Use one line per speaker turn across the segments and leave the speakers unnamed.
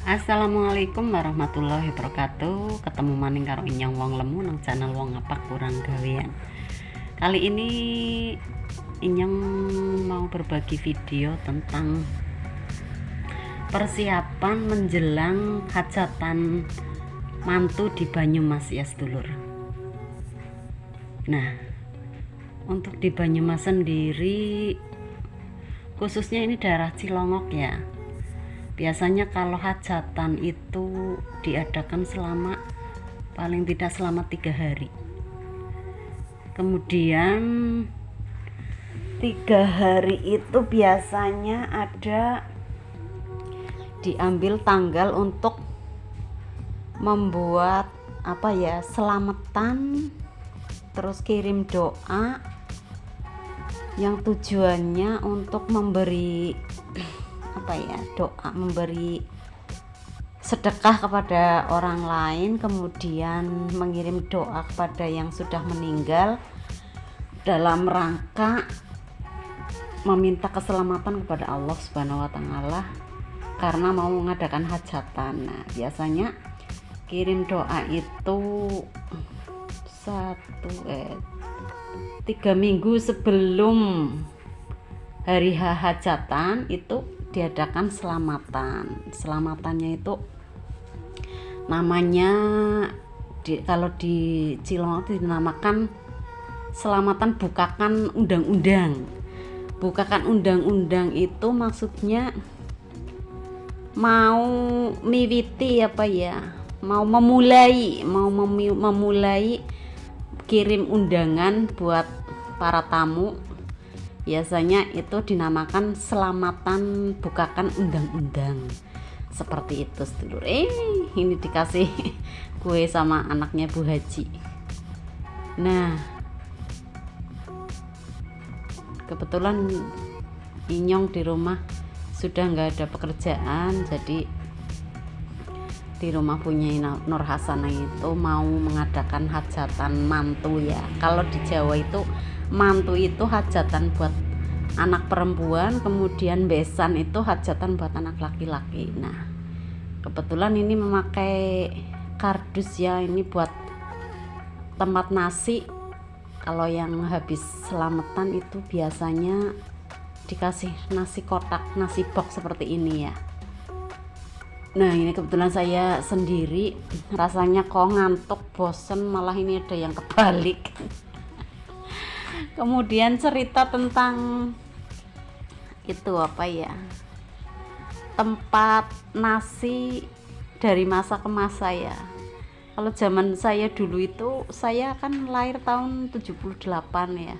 Assalamualaikum warahmatullahi wabarakatuh. Ketemu maning karo Inyong Wong Lemu nang channel Wong Apa Kurang Gawean. Kali ini Inyong mau berbagi video tentang persiapan menjelang hajatan mantu di Banyumas ya sedulur. Nah, untuk di Banyumas sendiri, khususnya ini daerah Cilongok ya, biasanya kalau hajatan itu diadakan paling tidak selama 3 hari. Kemudian 3 hari itu biasanya ada diambil tanggal untuk membuat selamatan, terus kirim doa yang tujuannya untuk memberi memberi sedekah kepada orang lain, kemudian mengirim doa kepada yang sudah meninggal dalam rangka meminta keselamatan kepada Allah Subhanahu wa taala karena mau mengadakan hajatan. Nah, biasanya kirim doa itu 3 minggu sebelum hari hajatan itu diadakan selamatannya itu namanya kalau di Cilongok dinamakan selamatan bukakan undang-undang. Bukakan undang-undang itu maksudnya mau miwiti mau memulai kirim undangan buat para tamu. Biasanya itu dinamakan selamatan bukakan undang-undang. Seperti itu sedulur. Ini dikasih kue sama anaknya Bu Haji. Nah, kebetulan Inyong di rumah sudah nggak ada pekerjaan, jadi di rumah punya Nur Hasanah itu mau mengadakan hajatan mantu ya. Kalau di Jawa itu mantu itu hajatan buat anak perempuan, kemudian besan itu hajatan buat anak laki-laki. Nah, kebetulan ini memakai kardus ya, ini buat tempat nasi. Kalau yang habis selamatan itu biasanya dikasih nasi kotak, nasi box seperti ini ya. Nah, ini kebetulan saya sendiri, rasanya kok ngantuk, bosen, malah ini ada yang kebalik. Kemudian cerita tentang tempat nasi dari masa ke masa ya. Kalau zaman saya dulu itu, saya kan lahir tahun 78 ya.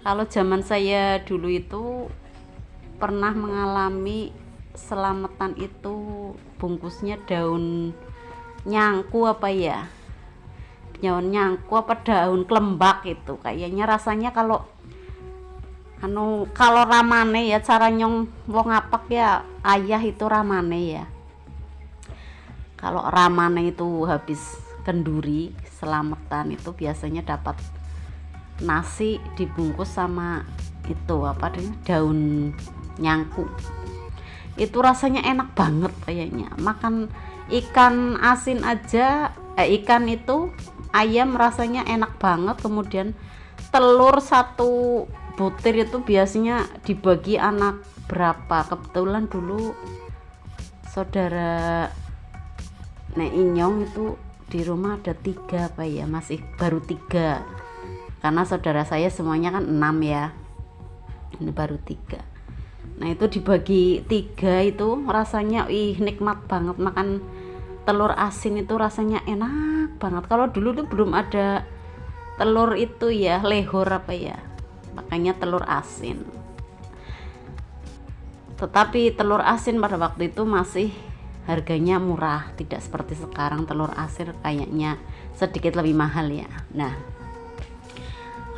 Kalau zaman saya dulu itu pernah mengalami selamatan itu bungkusnya daun nyangku daun kelembak itu kayaknya. Rasanya kalau ramane ya, cara nyong wong apak ya, ayah itu ramane ya. Kalau ramane itu habis kenduri selamatan itu biasanya dapat nasi dibungkus sama daun nyangku. Itu rasanya enak banget kayaknya. Makan ikan asin aja, ikan itu ayam rasanya enak banget. Kemudian telur 1 butir itu biasanya dibagi anak berapa. Kebetulan dulu saudara Nek Inyong itu di rumah ada 3 masih baru 3 karena saudara saya semuanya kan 6 ya, ini baru 3. Nah, itu dibagi 3 itu rasanya nikmat banget. Makan telur asin itu rasanya enak banget. Kalau dulu tuh belum ada telur itu ya, lehor makanya telur asin. Tetapi telur asin pada waktu itu masih harganya murah, tidak seperti sekarang. Telur asin kayaknya sedikit lebih mahal ya. Nah,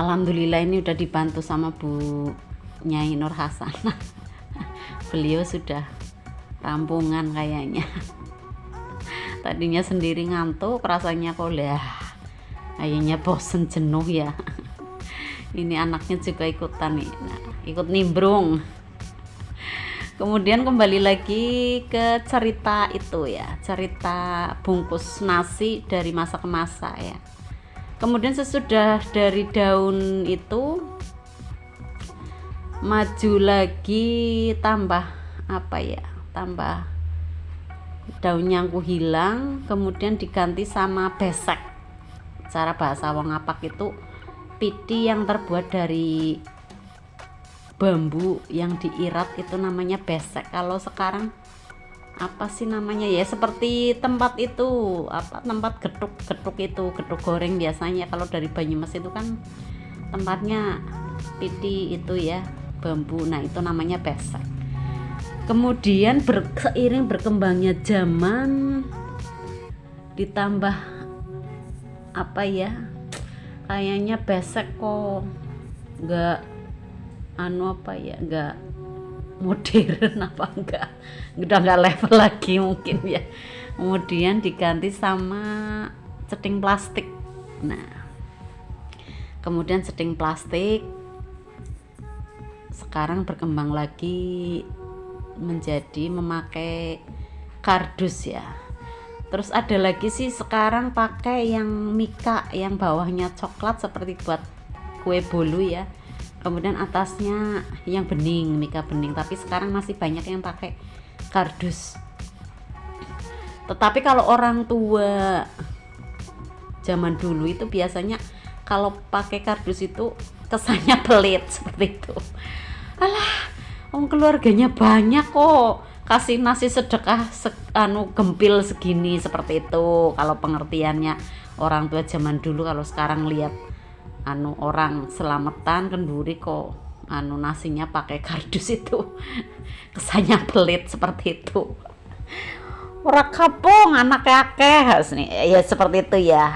alhamdulillah ini udah dibantu sama Bu Nyai Nur Hasanah. Beliau sudah rampungan kayaknya. Tadinya sendiri ngantuk, rasanya kayaknya bosen, jenuh ya. Ini anaknya juga ikutan nih, ikut nimbrung. Kemudian kembali lagi ke cerita itu ya, cerita bungkus nasi dari masa ke masa ya. Kemudian sesudah dari daun itu maju lagi, tambah apa ya, tambah daunnya aku hilang, kemudian diganti sama besek. Cara bahasa wong Ngapak itu piti yang terbuat dari bambu yang diirat itu namanya besek. Kalau sekarang apa sih namanya ya, seperti tempat itu apa, tempat getuk itu, getuk goreng biasanya. Kalau dari Banyumas itu kan tempatnya piti itu ya, bambu. Nah itu namanya besek. Kemudian seiring berkembangnya zaman, ditambah apa ya, kayaknya besek kok nggak apa ya, nggak modern apa enggak, udah nggak level lagi mungkin ya. Kemudian diganti sama ceting plastik. Nah kemudian ceting plastik sekarang berkembang lagi menjadi memakai kardus ya. Terus ada lagi sih sekarang pakai yang mika yang bawahnya coklat seperti buat kue bolu ya. Kemudian atasnya yang bening, mika bening. Tapi sekarang masih banyak yang pakai kardus. Tetapi kalau orang tua zaman dulu itu biasanya kalau pakai kardus itu kesannya pelit seperti itu. Alah, keluarganya banyak kok, kasih nasi sedekah gempil segini, seperti itu kalau pengertiannya orang tua zaman dulu. Kalau sekarang lihat orang selamatan kenduri kok nasinya pakai kardus itu kesannya pelit seperti itu. Orang kampung anak akeh nih ya, seperti itu ya.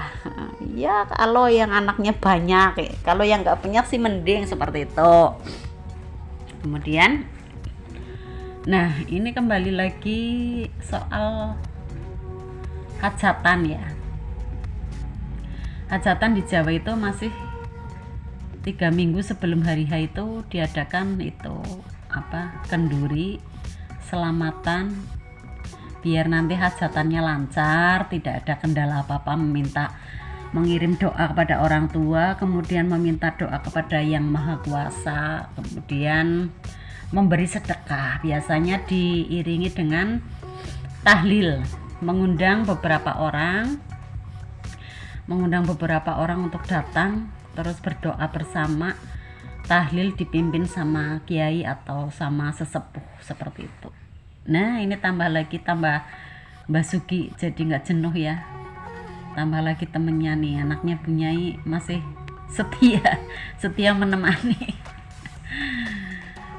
Ya kalau yang anaknya banyak, kalau yang nggak punya sih mending seperti itu. Kemudian nah ini kembali lagi soal hajatan ya. Hajatan di Jawa itu masih 3 minggu sebelum hari H itu diadakan itu kenduri selamatan, biar nanti hajatannya lancar, tidak ada kendala apa-apa, mengirim doa kepada orang tua, kemudian meminta doa kepada Yang Maha Kuasa, kemudian memberi sedekah. Biasanya diiringi dengan tahlil, mengundang beberapa orang untuk datang, terus berdoa bersama, tahlil dipimpin sama kiai atau sama sesepuh seperti itu. Nah ini tambah Mbah Sugi jadi nggak jenuh ya, tambah lagi temennya nih, anaknya Bunyai masih setia menemani.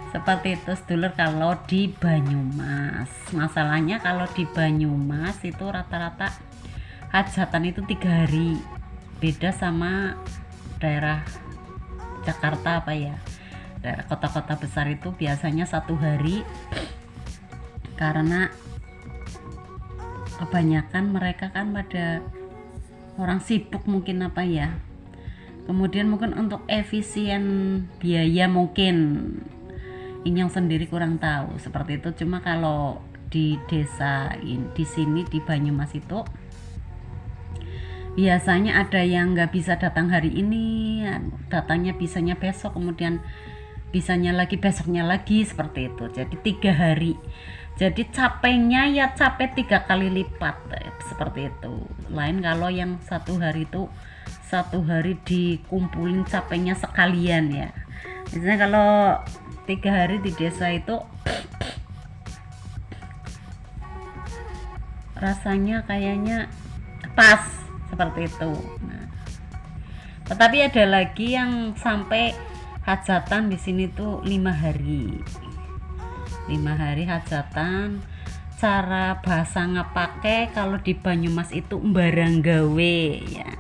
Seperti itu sedulur kalau di Banyumas. Masalahnya kalau di Banyumas itu rata-rata hajatan itu 3 hari, beda sama daerah Jakarta daerah kota-kota besar itu biasanya 1 hari, karena kebanyakan mereka kan pada orang sibuk mungkin kemudian mungkin untuk efisien biaya mungkin Inyong sendiri kurang tahu seperti itu. Cuma kalau di desa di sini di Banyumas itu biasanya ada yang nggak bisa datang hari ini, datangnya bisanya besok, kemudian bisanya lagi besoknya lagi, seperti itu. Jadi 3 hari. Jadi capeknya ya capek 3 kali lipat seperti itu. Lain kalau yang 1 hari itu 1 hari dikumpulin capeknya sekalian ya. Misalnya kalau 3 hari di desa itu rasanya kayaknya pas seperti itu. Nah, tetapi ada lagi yang sampai hajatan di sini tuh 5 hari. 5 hari hajatan. Cara bahasa ngapake kalau di Banyumas itu barang gawe ya.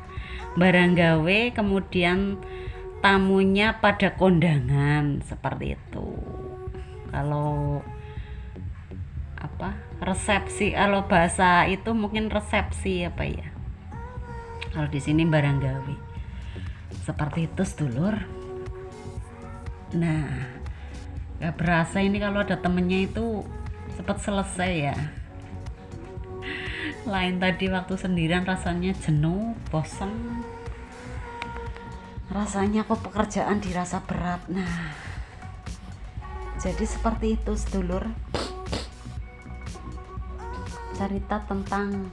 Barang gawe, kemudian tamunya pada kondangan seperti itu. Kalau resepsi, kalau bahasa itu mungkin resepsi kalau di sini barang gawe seperti itu sedulur. Nah Gak berasa ini kalau ada temennya itu cepat selesai ya. Lain tadi waktu sendirian rasanya jenuh, bosan, rasanya kok pekerjaan dirasa berat. Nah, jadi seperti itu sedulur, cerita tentang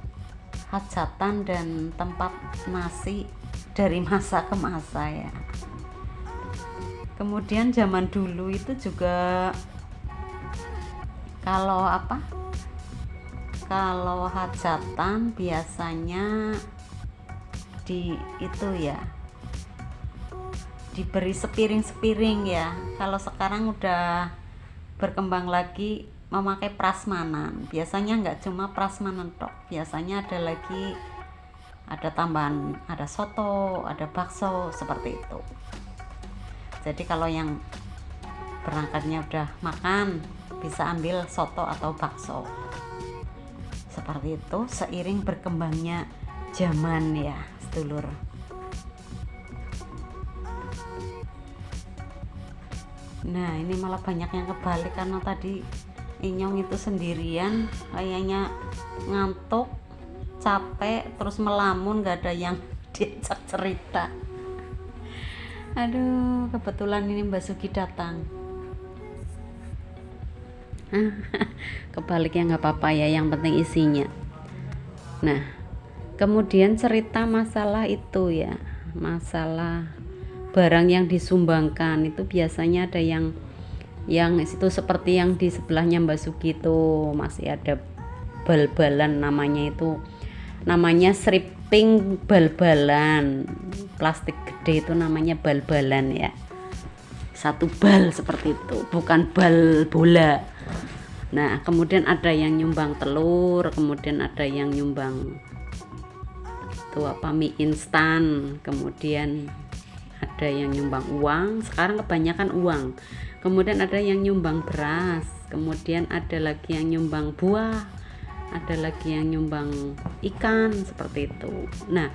hajatan dan tempat nasi dari masa ke masa ya. Kemudian zaman dulu itu juga kalau hajatan biasanya diberi sepiring-sepiring ya. Kalau sekarang udah berkembang lagi memakai prasmanan. Biasanya nggak cuma prasmanan tok, biasanya ada tambahan, ada soto, ada bakso, seperti itu. Jadi kalau yang berangkatnya udah makan bisa ambil soto atau bakso, seperti itu seiring berkembangnya zaman ya sedulur. Nah ini malah banyak yang kebalik karena tadi Inyong itu sendirian, kayaknya ngantuk, capek, terus melamun, gak ada yang diajak cerita. Aduh, kebetulan ini Mbak Sugi datang. Kebaliknya nggak apa-apa ya, yang penting isinya. Nah, kemudian cerita masalah itu ya, masalah barang yang disumbangkan itu biasanya ada yang itu seperti yang di sebelahnya Mbak Sugi itu masih ada bal-balan, namanya stripping bal-balan plastik gede, itu namanya bal-balan ya, satu bal seperti itu, bukan bal bola. Nah kemudian ada yang nyumbang telur, kemudian ada yang nyumbang mie instan, kemudian ada yang nyumbang uang, sekarang kebanyakan uang. Kemudian ada yang nyumbang beras, kemudian ada lagi yang nyumbang buah, ada lagi yang nyumbang ikan, seperti itu. Nah,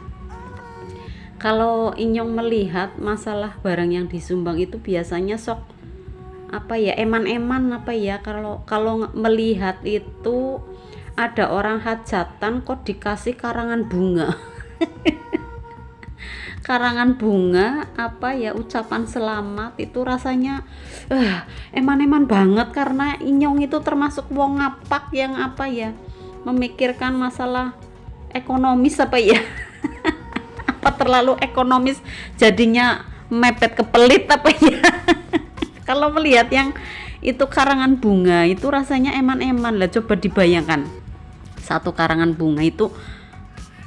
kalau Inyong melihat masalah barang yang disumbang itu biasanya sok eman-eman kalau melihat itu ada orang hajatan kok dikasih karangan bunga. Karangan bunga ucapan selamat, itu rasanya eman-eman banget, karena Inyong itu termasuk wong ngapak yang memikirkan masalah ekonomis apa terlalu ekonomis jadinya mepet ke pelit kalau melihat yang itu karangan bunga itu rasanya eman-eman lah. Coba dibayangkan, satu karangan bunga itu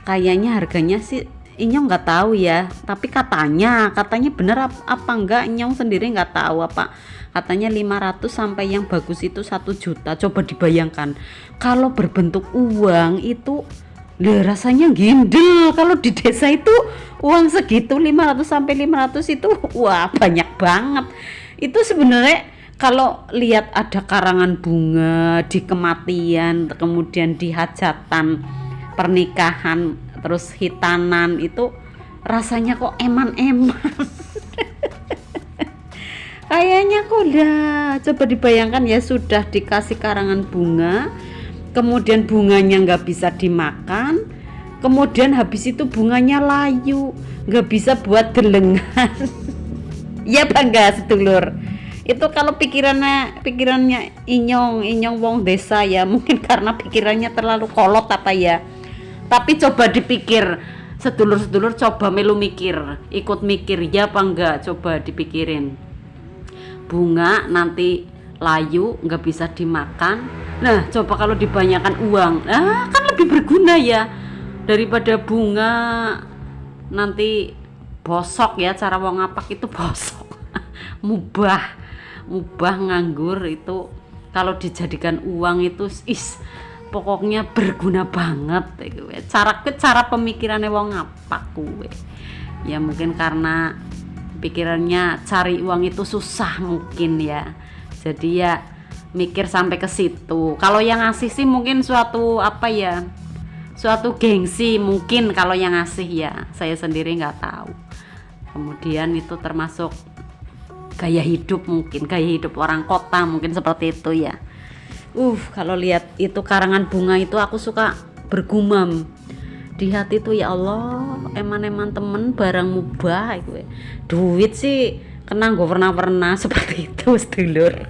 kayaknya harganya sih Inyong nggak tahu ya, tapi katanya bener apa enggak Inyong sendiri nggak tahu, katanya 500 sampai yang bagus itu 1 juta. Coba dibayangkan kalau berbentuk uang itu rasanya gindel. Kalau di desa itu uang segitu 500 sampai 500 itu wah banyak banget. Itu sebenarnya kalau lihat ada karangan bunga di kematian, kemudian di hajatan, pernikahan, terus hitanan, itu rasanya kok eman-eman. Kayaknya kok coba dibayangkan ya, sudah dikasih karangan bunga, kemudian bunganya nggak bisa dimakan, kemudian habis itu bunganya layu, nggak bisa buat delengan. Ya bangga sedulur. Itu kalau pikirannya Inyong wong desa ya, mungkin karena pikirannya terlalu kolot tapi coba dipikir sedulur-sedulur, coba melu mikir, ikut mikir ya apa enggak, coba dipikirin. Bunga nanti layu nggak bisa dimakan, nah coba kalau dibanyakan uang, kan lebih berguna ya daripada bunga nanti bosok ya, cara wong ngapak itu bosok. mubah nganggur, itu kalau dijadikan uang itu pokoknya berguna banget. Cara pemikirannya wong ngapak ya, mungkin karena pikirannya cari uang itu susah mungkin ya, jadi ya mikir sampai ke situ. Kalau yang ngasih sih mungkin suatu gengsi mungkin, kalau yang ngasih ya, saya sendiri nggak tahu. Kemudian itu termasuk gaya hidup, mungkin gaya hidup orang kota mungkin seperti itu ya. Kalau lihat itu karangan bunga itu aku suka bergumam di hati tuh, ya Allah, eman-eman temen barang mubah itu. Duit sih kena gue pernah seperti itu sedulur.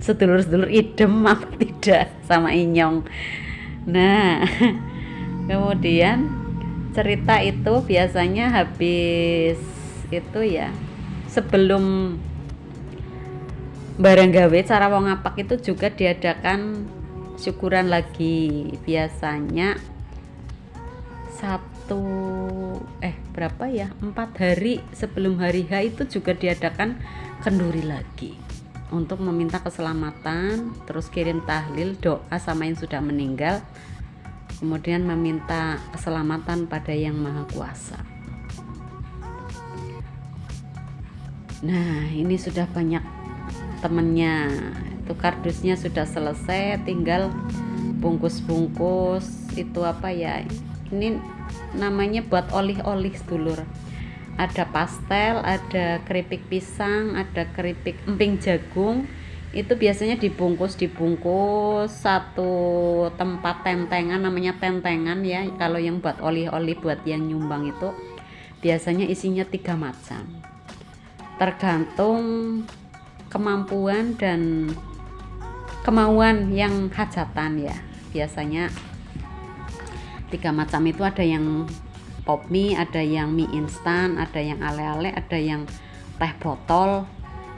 Sedulur-sedulur idem apa tidak sama Inyong. Nah, kemudian cerita itu biasanya habis itu ya, sebelum barang gawe cara wong ngapak itu juga diadakan syukuran lagi. Biasanya 4 hari sebelum hari H itu juga diadakan kenduri lagi untuk meminta keselamatan, terus kirim tahlil doa sama yang sudah meninggal, kemudian meminta keselamatan pada Yang Maha Kuasa. Nah, ini sudah banyak temennya, itu kardusnya sudah selesai, tinggal bungkus-bungkus itu apa ya, ini namanya buat olih-olih sedulur. Ada pastel, ada keripik pisang, ada keripik emping jagung. Itu biasanya dibungkus satu tempat tentengan, namanya tentengan ya. Kalau yang buat olih-olih, buat yang nyumbang itu biasanya isinya 3 macam, tergantung kemampuan dan kemauan yang hajatan ya. Biasanya 3 macam itu, ada yang pop mie, ada yang mie instan, ada yang ale-ale, ada yang teh botol,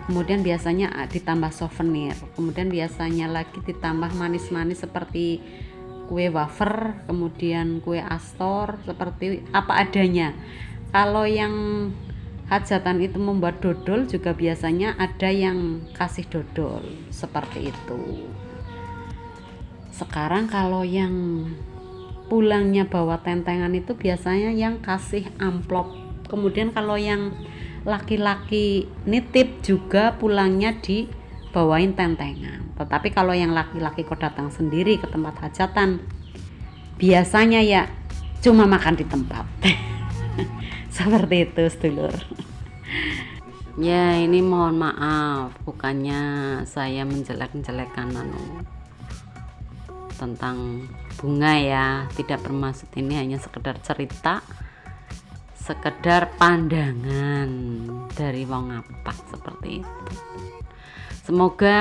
kemudian biasanya ditambah souvenir, kemudian biasanya lagi ditambah manis-manis seperti kue wafer, kemudian kue astor, seperti apa adanya. Kalau yang hajatan itu membuat dodol juga biasanya ada yang kasih dodol seperti itu. Sekarang kalau yang pulangnya bawa tentengan itu biasanya yang kasih amplop. Kemudian kalau yang laki-laki nitip juga pulangnya dibawain tentengan. Tetapi kalau yang laki-laki kok datang sendiri ke tempat hajatan, biasanya ya cuma makan di tempat. Seperti itu sedulur. Ya, ini mohon maaf, bukannya saya menjelek-jelekan tentang bunga ya, tidak bermaksud, ini hanya sekedar cerita, sekedar pandangan dari wong ngapak seperti itu. Semoga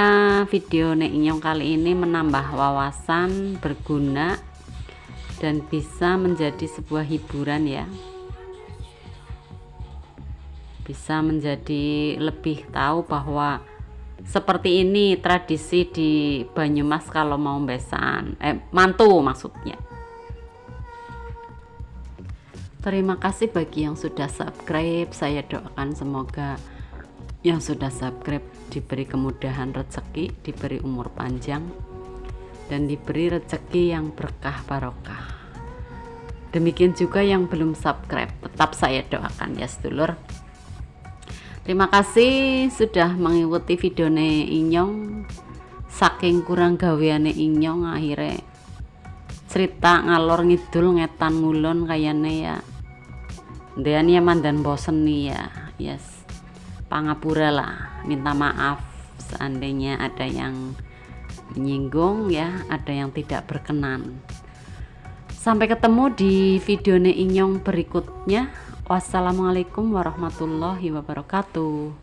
video Nek Inyong kali ini menambah wawasan, berguna, dan bisa menjadi sebuah hiburan ya, bisa menjadi lebih tahu bahwa seperti ini tradisi di Banyumas kalau mau besan, mantu maksudnya. Terima kasih bagi yang sudah subscribe. Saya doakan semoga yang sudah subscribe diberi kemudahan rezeki, diberi umur panjang, dan diberi rezeki yang berkah barokah. Demikian juga yang belum subscribe, tetap saya doakan ya sedulur. Terima kasih sudah mengikuti videone Inyong. Saking kurang gaweane Inyong, akhirnya cerita ngalor ngidul ngetan ngulon kayane ya. Dean ya mandan bosen nih ya. Yes. Pangapura lah, minta maaf seandainya ada yang menyinggung ya, ada yang tidak berkenan. Sampai ketemu di videone Inyong berikutnya. Wassalamualaikum warahmatullahi wabarakatuh.